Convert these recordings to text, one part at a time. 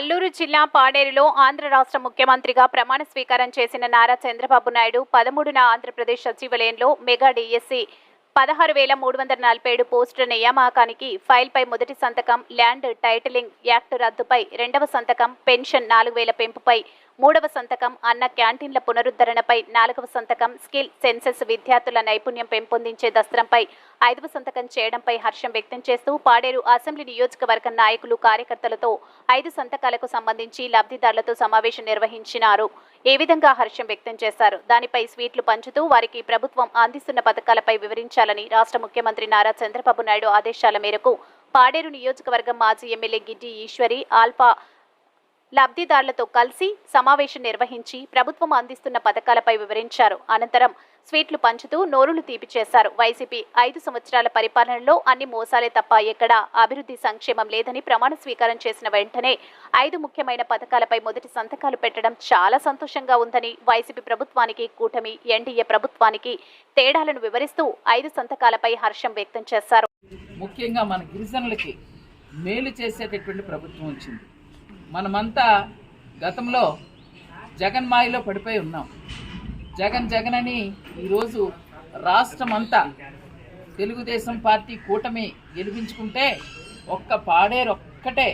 అల్లూరు జిల్లా పాడేరులో ఆంధ్ర రాష్ట్ర ముఖ్యమంత్రిగా ప్రమాణ స్వీకారం చేసిన నారా చంద్రబాబు నాయుడు 13న ఆంధ్రప్రదేశ్ సచివాలయంలో మెగా డిఎస్సి 16,347 పోస్టుల నియామకానికి ఫైల్పై మొదటి సంతకం, ల్యాండ్ టైటిలింగ్ యాక్ట్ రద్దుపై రెండవ సంతకం, పెన్షన్ 4,000 పెంపుపై మూడవ సంతకం, అన్న క్యాంటీన్ల పునరుద్ధరణపై నాలుగవ సంతకం, స్కిల్ సెన్సెస్ విద్యార్థుల నైపుణ్యం పెంపొందించే దస్త్రంపై ఐదవ సంతకం చేయడంపై హర్షం వ్యక్తం చేస్తూ పాడేరు అసెంబ్లీ నియోజకవర్గ నాయకులు, కార్యకర్తలతో 5 సంతకాలకు సంబంధించి లబ్ధిదారులతో సమావేశం నిర్వహించినారు. ఏ విధంగా హర్షం వ్యక్తం చేశారు, దానిపై స్వీట్లు పంచుతూ వారికి ప్రభుత్వం అందిస్తున్న పథకాలపై వివరించాలని రాష్ట్ర ముఖ్యమంత్రి నారా చంద్రబాబు నాయుడు ఆదేశాల మేరకు పాడేరు నియోజకవర్గం మాజీ ఎమ్మెల్యే గిడ్డి ఈశ్వరి ఆల్ఫా లబ్ధిదారులతో కలిసి సమావేశం నిర్వహించి ప్రభుత్వం అందిస్తున్న పథకాలపై వివరించారు. అనంతరం స్వీట్లు పంచుతూ నోరులు తీపి చేశారు. వైసీపీ 5 సంవత్సరాల పరిపాలనలో అన్ని మోసాలే తప్ప ఎక్కడా అభివృద్ధి, సంక్షేమం లేదని ప్రమాణ స్వీకారం చేసిన వెంటనే 5 ముఖ్యమైన పథకాలపై మొదటి సంతకాలు పెట్టడం చాలా సంతోషంగా ఉందని, వైసీపీ ప్రభుత్వానికి, కూటమి ఎన్డీఏ ప్రభుత్వానికి తేడాలను వివరిస్తూ 5 సంతకాలపై హర్షం వ్యక్తం చేశారు. ముఖ్యంగా మన గిరిజనులకి మేలు చేసేటటువంటి ప్రభుత్వం వచ్చింది. మనమంతా గతంలో జగన్ మాయలో పడిపోయి ఉన్నాం. జగన్ అని ఈరోజు రాష్ట్రం అంతా తెలుగుదేశం పార్టీ కూటమి గెలిపించుకుంటే ఒక్క పాడేరు ఒక్కటే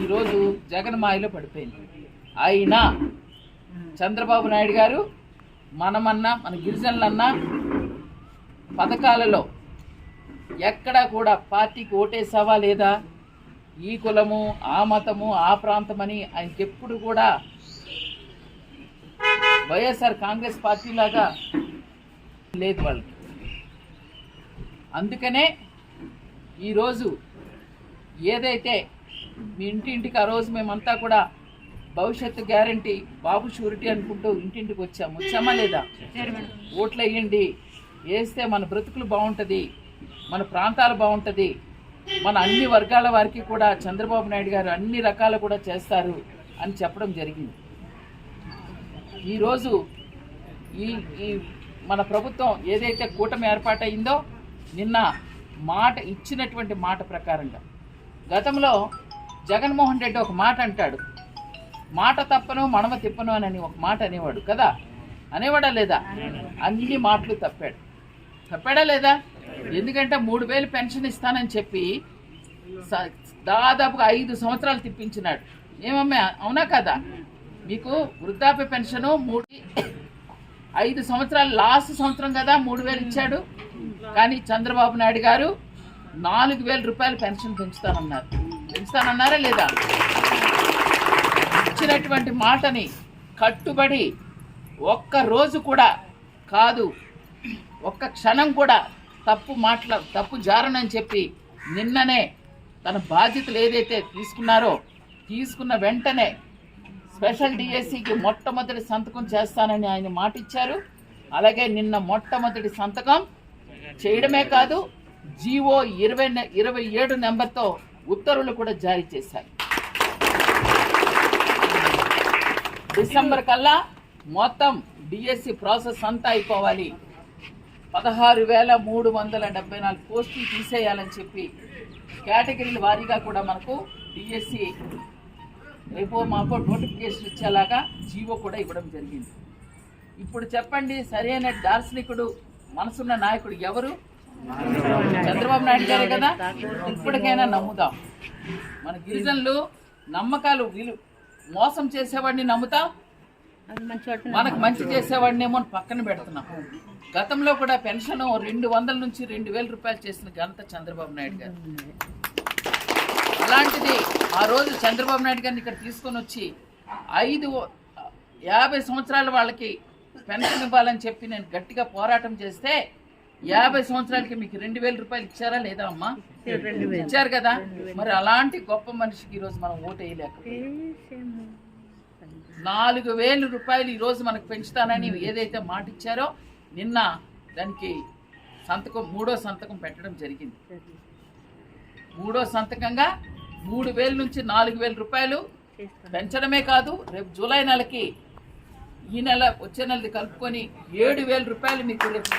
ఈరోజు జగన్ మాయలో పడిపోయింది. అయినా చంద్రబాబు నాయుడు గారు మనమన్నా, మన గిరిజనులన్నా పథకాలలో ఎక్కడా కూడా పార్టీకి ఓటేసావా లేదా, ఈ కులము, ఆ మతము, ఆ ప్రాంతమని ఆయనకి ఎప్పుడు కూడా వైఎస్ఆర్ కాంగ్రెస్ పార్టీ లాగా లేదు వాళ్ళకి. అందుకనే ఈరోజు ఏదైతే మీ ఇంటింటికి ఆ రోజు మేమంతా కూడా భవిష్యత్తు గ్యారంటీ, బాబు షూరిటీ అనుకుంటూ ఇంటింటికి వచ్చామా లేదా? ఓట్లు వేయండి, వేస్తే మన బ్రతుకులు బాగుంటుంది, మన ప్రాంతాలు బాగుంటుంది, మన అన్ని వర్గాల వారికి కూడా చంద్రబాబు నాయుడు గారు అన్ని రకాలు కూడా చేస్తారు అని చెప్పడం జరిగింది. ఈరోజు ఈ మన ప్రభుత్వం ఏదైతే కూటమి ఏర్పాటైందో నిన్న మాట ఇచ్చినటువంటి మాట ప్రకారంగా, గతంలో జగన్మోహన్ రెడ్డి ఒక మాట అంటాడు, మాట తప్పను మడమ తిప్పను అని ఒక మాట అనేవాడు కదా, అనేవాడా లేదా? అన్ని మాటలు తప్పాడా లేదా? ఎందుకంటే 3,000 పెన్షన్ ఇస్తానని చెప్పి దాదాపుగా 5 సంవత్సరాలు తిప్పించినాడు. ఏమమ్మా, అవునా కదా? మీకు వృద్ధాప్య పెన్షన్ 5 సంవత్సరాలు, లాస్ట్ సంవత్సరం కదా 3,000 ఇచ్చాడు. కానీ చంద్రబాబు నాయుడు గారు 4,000 రూపాయలు పెన్షన్ పెంచుతానన్నారా లేదా? ఇచ్చినటువంటి మాటని కట్టుబడి ఒక్క రోజు కూడా కాదు, ఒక్క క్షణం కూడా తప్పు జారనని చెప్పి నిన్ననే తన బాధ్యతలు ఏదైతే తీసుకున్న వెంటనే స్పెషల్ డిఎస్సికి మొట్టమొదటి సంతకం చేస్తానని ఆయన మాట ఇచ్చారు. అలాగే నిన్న మొట్టమొదటి సంతకం చేయడమే కాదు, జీవో 27 నెంబర్తో ఉత్తర్వులు కూడా జారీ చేశారు. డిసెంబర్ కల్లా మొత్తం డిఎస్సి ప్రాసెస్ అంతా అయిపోవాలి, 16,374 పోస్టులు తీసేయాలని చెప్పి కేటగిరీల వారీగా కూడా మనకు డిఎస్సి రేపో మాపో నోటిఫికేషన్ ఇచ్చేలాగా జీవో కూడా ఇవ్వడం జరిగింది. ఇప్పుడు చెప్పండి, సరైన దార్శనికుడు, మనసున్న నాయకుడు ఎవరు? చంద్రబాబు నాయుడు గారే కదా. ఇప్పటికైనా నమ్ముదాం. మన గిరిజనులు నమ్మకాలు, మోసం చేసేవాడిని నమ్ముతాం, మనకు మంచి చేసేవాడిని ఏమో పక్కన పెడుతున్నాం. గతంలో కూడా పెన్షన్ 200 నుంచి 2,000 రూపాయలు చేసిన ఘనత చంద్రబాబు నాయుడు గారు. అలాంటిది ఆ రోజు చంద్రబాబు నాయుడు గారిని ఇక్కడ తీసుకొని వచ్చి 50 సంవత్సరాల వాళ్ళకి పెన్షన్ ఇవ్వాలని చెప్పి నేను గట్టిగా పోరాటం చేస్తే 50 సంవత్సరాలకి మీకు 2,000 రూపాయలు ఇచ్చారా లేదా అమ్మా? ఇచ్చారు కదా. మరి అలాంటి గొప్ప మనిషికి ఈరోజు మనం ఓటు వేయలేక 4,000 రూపాయలు ఈరోజు మనకు పెంచుతానని ఏదైతే మాట ఇచ్చారో నిన్న దానికి మూడో సంతకం పెట్టడం జరిగింది. మూడో సంతకంగా 3,000 నుంచి 4,000 రూపాయలు పెంచడమే కాదు, రేపు జూలై నెలకి, ఈ నెల వచ్చే నెలది కలుపుకొని 7,000 రూపాయలు మీకు రేపు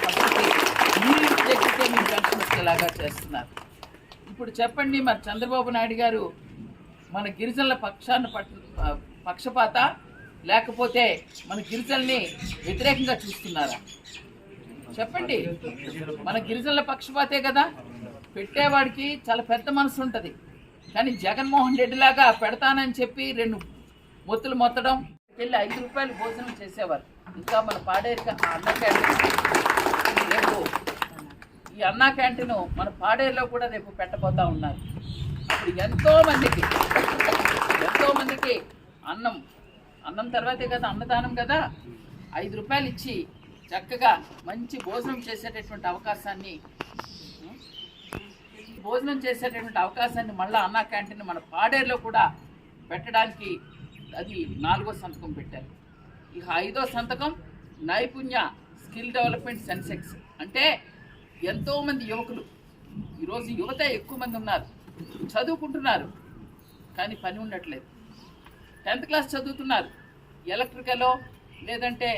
మీరు దగ్గరికే మీకు పెన్షన్ వచ్చేలాగా చేస్తున్నారు. ఇప్పుడు చెప్పండి, మరి చంద్రబాబు నాయుడు గారు మన గిరిజనుల పక్షపాత లేకపోతే మన గిరిజనుల్ని వ్యతిరేకంగా చూస్తున్నారా? చెప్పండి. మన గిరిజనుల పక్షపాతే కదా. పెట్టేవాడికి చాలా పెద్ద మనసు ఉంటుంది, కానీ జగన్మోహన్ రెడ్డి లాగా పెడతానని చెప్పి 2 మొత్తులు మొత్తడం వెళ్ళి 5 రూపాయలు భోజనం చేసేవారు. ఇంకా మన పాడేరు అన్న క్యాంటీన్ రేపు ఈ అన్నా క్యాంటీన్ మన పాడేరులో కూడా రేపు పెట్టబోతా ఉన్నారు. అప్పుడు ఎంతో మందికి అన్నం తర్వాతే కదా అన్నదానం కదా. 5 రూపాయలు ఇచ్చి చక్కగా మంచి భోజనం చేసేటటువంటి అవకాశాన్ని మళ్ళీ అన్నా క్యాంటీన్ మన పాడేరులో కూడా పెట్టడానికి అది 4వ సంతకం పెట్టారు. ఇక 5వ సంతకం నైపుణ్య స్కిల్ డెవలప్మెంట్ సెన్సెక్స్. అంటే ఎంతోమంది యువకులు, ఈరోజు యువత ఎక్కువ మంది ఉన్నారు, చదువుకుంటున్నారు కానీ పని ఉండట్లేదు. 10th క్లాస్ చదువుతున్నారు, ఎలక్ట్రికలో లేదంటే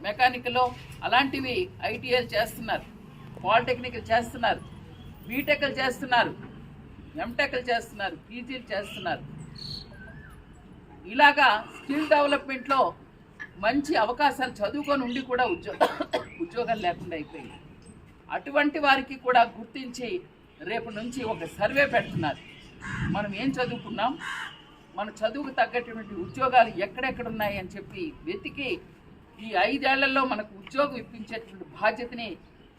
మెకానికలో అలాంటివి ఐటీఐలు చేస్తున్నారు, పాలిటెక్నికల్ చేస్తున్నారు, బీటెక్లు చేస్తున్నారు, ఎంటెక్లు చేస్తున్నారు, పీజీలు చేస్తున్నారు. ఇలాగా స్కిల్ డెవలప్మెంట్లో మంచి అవకాశాలు చదువుకొని ఉండి కూడా ఉద్యోగాలు లేకుండా అయిపోయింది. అటువంటి వారికి కూడా గుర్తించి రేపు నుంచి ఒక సర్వే పెడుతున్నారు. మనం ఏం చదువుకున్నాం, మన చదువుకు తగ్గటువంటి ఉద్యోగాలు ఎక్కడెక్కడ ఉన్నాయి అని చెప్పి వెతికి ఈ 5 ఏళ్లలో మనకు ఉద్యోగం ఇప్పించేటువంటి బాధ్యతని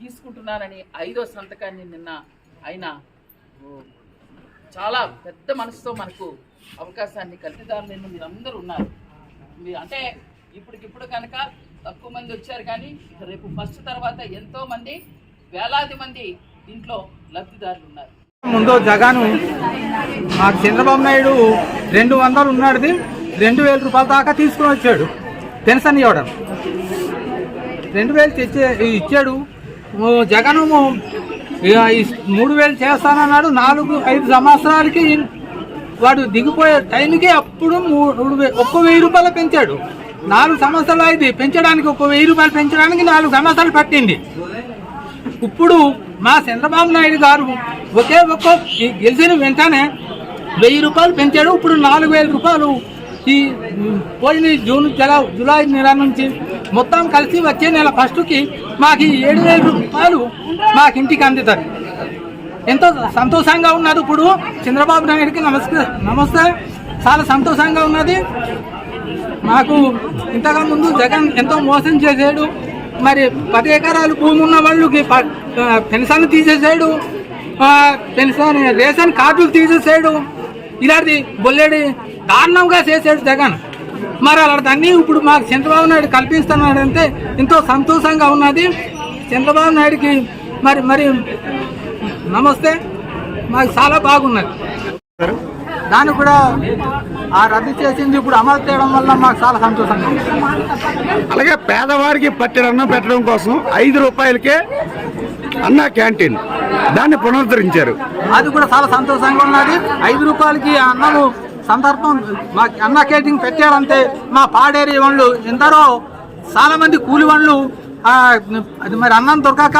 తీసుకుంటున్నారని 5వ సంతకాన్ని నిన్న ఆయన చాలా పెద్ద మనసుతో మనకు అవకాశాన్ని కల్పిదారులు మీరు అందరూ ఉన్నారు. అంటే ఇప్పటికిప్పుడు కనుక తక్కువ మంది వచ్చారు, కానీ రేపు ఫస్ట్ తర్వాత ఎంతో మంది, వేలాది మంది దీంట్లో లబ్ధిదారులు ఉన్నారు. ముందు జగన్ మాకు చంద్రబాబు నాయుడు 200 ఉన్నాడుది 2000 రూపాయల దాకా తీసుకుని వచ్చాడు. పెన్షన్ ఇవ్వడం 2000 ఇచ్చాడు. జగన్ 3000 చేస్తానన్నాడు. 4-5 సంవత్సరాలకి వాడు దిగిపోయే టైంకి అప్పుడు 1,000 రూపాయలు పెంచాడు. 4 సంవత్సరాలు అయింది పెంచడానికి. 1,000 రూపాయలు పెంచడానికి 4 సంవత్సరాలు పట్టింది. ఇప్పుడు మా చంద్రబాబు నాయుడు గారు గెలిచిన వెంటనే 1000 రూపాయలు పెంచాడు. ఇప్పుడు 4,000 రూపాయలు ఈ పోయిన జూలై నెల నుంచి మొత్తం కలిసి వచ్చే నెల ఫస్ట్కి మాకు 7,000 రూపాయలు మాకు ఇంటికి అందుతారు. ఎంతో సంతోషంగా ఉన్నది. ఇప్పుడు చంద్రబాబు నాయుడికి నమస్తే. చాలా సంతోషంగా ఉన్నది. మాకు ఇంతగా ముందు జగన్ ఎంతో మోసం చేసాడు. మరి 10 ఎకరాలు భూమి ఉన్న వాళ్ళకి పెన్షన్ తీసేసాడు, పెన్షన్ రేషన్ కార్డులు తీసేసాడు. ఇలాంటి బొల్లేడి దారుణంగా చేసాడు జగన్. మరి అలాంటివన్నీ ఇప్పుడు మాకు చంద్రబాబు నాయుడు కల్పిస్తున్నాడంటే ఎంతో సంతోషంగా ఉన్నది. చంద్రబాబు నాయుడికి మరి నమస్తే. మాకు చాలా బాగున్నది. దాన్ని కూడా రద్దు చేసింది ఇప్పుడు అమలు చేయడం వల్ల మాకు చాలా సంతోషంగా ఉంది. అలాగే పేదవారికి పట్టిన అన్నం పెట్టడం కోసం 5 రూపాయలకే అన్నా క్యాంటీన్ దాన్ని పునరుద్ధరించారు. అది కూడా చాలా సంతోషంగా ఉన్నది. 5 రూపాయలకి అన్నము సందర్భం మా అన్నా క్యాంటీన్ పెట్టారంటే మా పాడేరి వాళ్ళు ఎందరో చాలా మంది కూలి వాళ్ళు అది మరి అన్నం దొరకక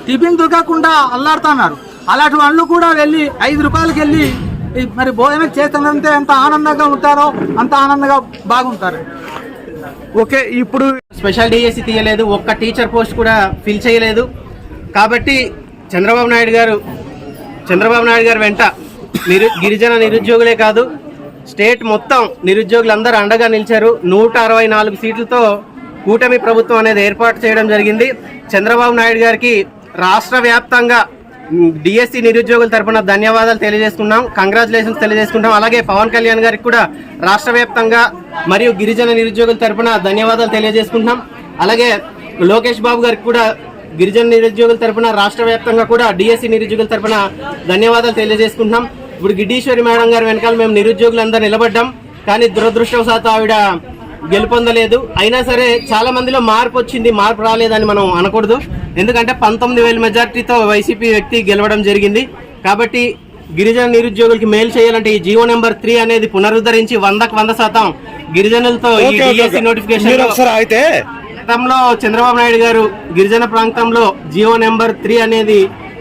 టిఫిన్ దొరకకుండా అల్లాడుతున్నారు. అలాంటి వాళ్ళు కూడా వెళ్ళి 5 రూపాయలకి వెళ్ళి మరి భోజనం చేస్తానంటే ఎంత ఆనందంగా ఉంటారో అంత ఆనందంగా బాగుంటారు. ఓకే, ఇప్పుడు స్పెషల్ డిఎస్సి తీయలేదు, ఒక్క టీచర్ పోస్ట్ కూడా ఫిల్ చేయలేదు. కాబట్టి చంద్రబాబు నాయుడు గారు వెంట గిరిజన నిరుద్యోగులే కాదు స్టేట్ మొత్తం నిరుద్యోగులందరూ అండగా నిలిచారు. 164 సీట్లతో కూటమి ప్రభుత్వం అనేది ఏర్పాటు చేయడం జరిగింది. చంద్రబాబు నాయుడు గారికి రాష్ట్ర వ్యాప్తంగా డిఎస్సి నిరుద్యోగుల తరపున ధన్యవాదాలు తెలియజేసుకున్నాం, కంగ్రాచులేషన్స్ తెలియజేసుకుంటాం. అలాగే పవన్ కళ్యాణ్ గారికి కూడా రాష్ట్ర వ్యాప్తంగా మరియు గిరిజన నిరుద్యోగుల తరపున ధన్యవాదాలు తెలియజేసుకుంటాం. అలాగే లోకేష్ బాబు గారికి కూడా గిరిజన నిరుద్యోగుల తరపున రాష్ట్ర వ్యాప్తంగా కూడా డిఎస్సి నిరుద్యోగుల తరపున ధన్యవాదాలు తెలియజేసుకుంటున్నాం. ఇప్పుడు గిడ్డీశ్వరి మేడం గారి వెనకాల మేము నిరుద్యోగులందరూ నిలబడ్డాం, కానీ దురదృష్టవశాత్తు ఆవిడ గెలుపొందలేదు. అయినా సరే చాలా మందిలో మార్పు వచ్చింది, మార్పు రాలేదని మనం అనకూడదు. ఎందుకంటే 19,000 మెజార్టీతో వైసీపీ వ్యక్తి గెలవడం జరిగింది. కాబట్టి గిరిజన నిరుద్యోగులకి మేలు చేయాలంటే ఈ జీవో నెంబర్ 3 అనేది పునరుద్ధరించి 100% గిరిజనులతో ఈ డిఎస్సి నోటిఫికేషన్ గతంలో చంద్రబాబు నాయుడు గారు గిరిజన ప్రాంతంలో జీవో నెంబర్ 3 అనేది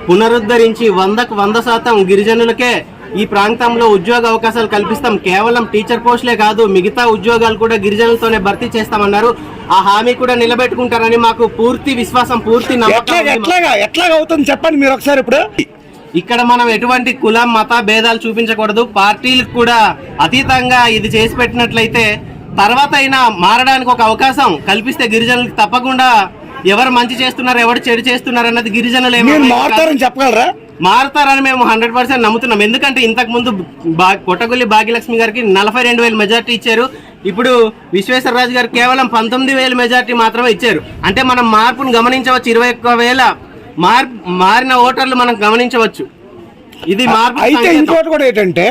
పునరుద్ధరించి 100% గిరిజనులకే ఈ ప్రాంతంలో ఉద్యోగ అవకాశాలు కల్పిస్తాం, కేవలం టీచర్ పోస్టులే కాదు మిగతా ఉద్యోగాలు కూడా గిరిజనులతోనే భర్తీ చేస్తామన్నారు. ఆ హామీ కూడా నిలబెట్టుకుంటారని మాకు పూర్తి విశ్వాసం, పూర్తి నమ్మకం ఉంది. ఎట్లాగా అవుతుంది చెప్పండి మీరు ఒకసారి. ఇప్పుడు ఇక్కడ మనం ఎటువంటి కులం మత భేదాలు చూపించకూడదు. పార్టీలకు కూడా అతీతంగా ఇది చేసి పెట్టినట్లయితే తర్వాత అయినా మారడానికి ఒక అవకాశం కల్పిస్తే గిరిజనులకు తప్పకుండా ఎవరు మంచి చేస్తున్నారు ఎవరు చెడు చేస్తున్నారు అన్నది గిరిజనులు మారుతారని చెప్పగలరా? మారుతారని మేము 100% నమ్ముతున్నాం. ఎందుకంటే ఇంతకు ముందు కొట్టగొల్లి భాగ్యలక్ష్మి గారికి 42,000 మెజార్టీ ఇచ్చారు. ఇప్పుడు విశ్వేశ్వరరాజు గారు కేవలం 19,000 మెజార్టీ మాత్రమే ఇచ్చారు. అంటే మనం మార్పును గమనించవచ్చు. 21,000 మారిన ఓటర్లు మనం గమనించవచ్చు. ఇది మార్పు. అయితే ఇంకోటి కూడా ఏంటంటే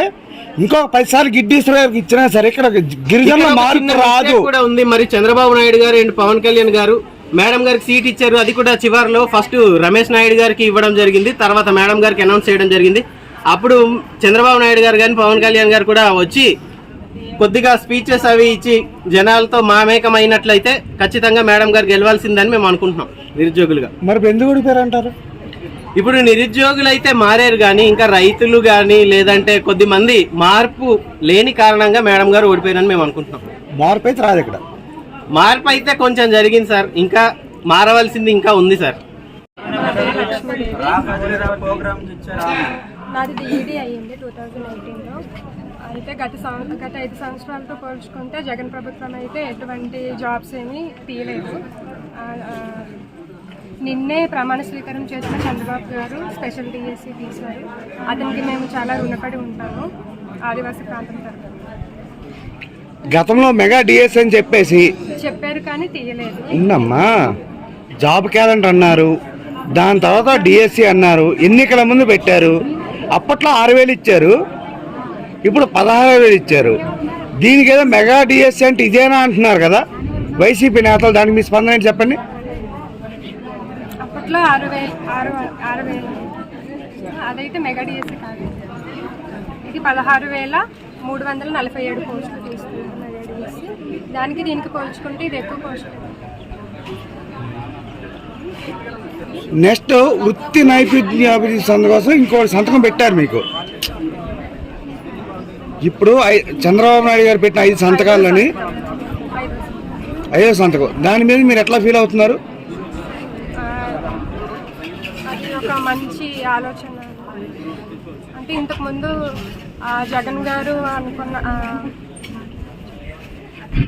ఇంకో 10 సార్లు గిడ్డీశ్వర గారికి ఇచ్చినా సరే ఇక్కడ గిరిజనుల మార్పు రాదు కూడా ఉంది. మరి చంద్రబాబు నాయుడు గారు అండ్ పవన్ కళ్యాణ్ గారు మేడం గారికి సీట్ ఇచ్చారు. అది కూడా చివరిలో ఫస్ట్ రమేష్ నాయుడు గారికి ఇవ్వడం జరిగింది, తర్వాత మేడం గారికి అనౌన్స్ చేయడం జరిగింది. అప్పుడు చంద్రబాబు నాయుడు గారు కానీ పవన్ కళ్యాణ్ గారు కూడా వచ్చి కొద్దిగా స్పీచెస్ అవి ఇచ్చి జనాలతో మామేకమైనట్లయితే ఖచ్చితంగా మేడం గారు గెలవాల్సిందని మేము అనుకుంటున్నాం నిరుద్యోగులుగా. మరి ఎందుకు ఓడిపోయారంటారు? ఇప్పుడు నిరుద్యోగులు అయితే మారారు కానీ ఇంకా రైతులు కానీ లేదంటే కొద్ది మంది మార్పు లేని కారణంగా మేడం గారు ఓడిపోయారని మేము అనుకుంటున్నాం. మార్పు అయితే రాదు. ఇక్కడ మార్పు అయితే కొంచెం జరిగింది సార్, ఇంకా మారవలసింది ఇంకా ఉంది సార్. నాది డిఈడి అయ్యింది 2018లో. అయితే గత 5 సంవత్సరాలతో పోల్చుకుంటే జగన్ ప్రభుత్వం అయితే ఎటువంటి జాబ్స్ ఏమీ తీయలేదు. నిన్నే ప్రమాణ స్వీకారం చేసిన చంద్రబాబు గారు స్పెషల్ డిఎస్సి తీశారు. అతనికి మేము చాలా రుణపడి ఉంటాము ఆదివాసీ ప్రాంతం తరఫున. గతంలో మెగా డిఎస్ అని చెప్పేసి చెప్పారు కానీ తీయలేదు. ఉందమ్మా, జాబ్ క్యాలెండర్ అన్నారు, దాని తర్వాత డిఎస్సి అన్నారు, ఎన్నికల ముందు పెట్టారు. అప్పట్లో 6,000 ఇచ్చారు, ఇప్పుడు 16,000 ఇచ్చారు. దీనికి ఏదో మెగా డిఎస్సి అంటే ఇదేనా అంటున్నారు కదా వైసీపీ నేతలు. దానికి మీ స్పందన ఏంటి చెప్పండి. అప్పట్లో 6,000 అదైతే మెగా డిఎస్సి కాదు. ఇది 16,347 పోస్టులు తీసుకుంటున్నారు మెగా డిఎస్సి. దానికి దీనికి పోల్చుకుంటే ఇది ఎక్కువ పోస్టులు. నెక్స్ట్ వృత్తి నైపుణ్యాభివృద్ధి సంఘం కోసం ఇంకోటి సంతకం పెట్టారు మీకు. ఇప్పుడు చంద్రబాబు నాయుడు గారు పెట్టిన 5 సంతకాలని 5వ సంతకం, దాని మీద మీరు ఎట్లా ఫీల్ అవుతున్నారు? అది ఒక మంచి ఆలోచన. అంటే ఇంతకుముందు జగన్ గారు అనుకున్న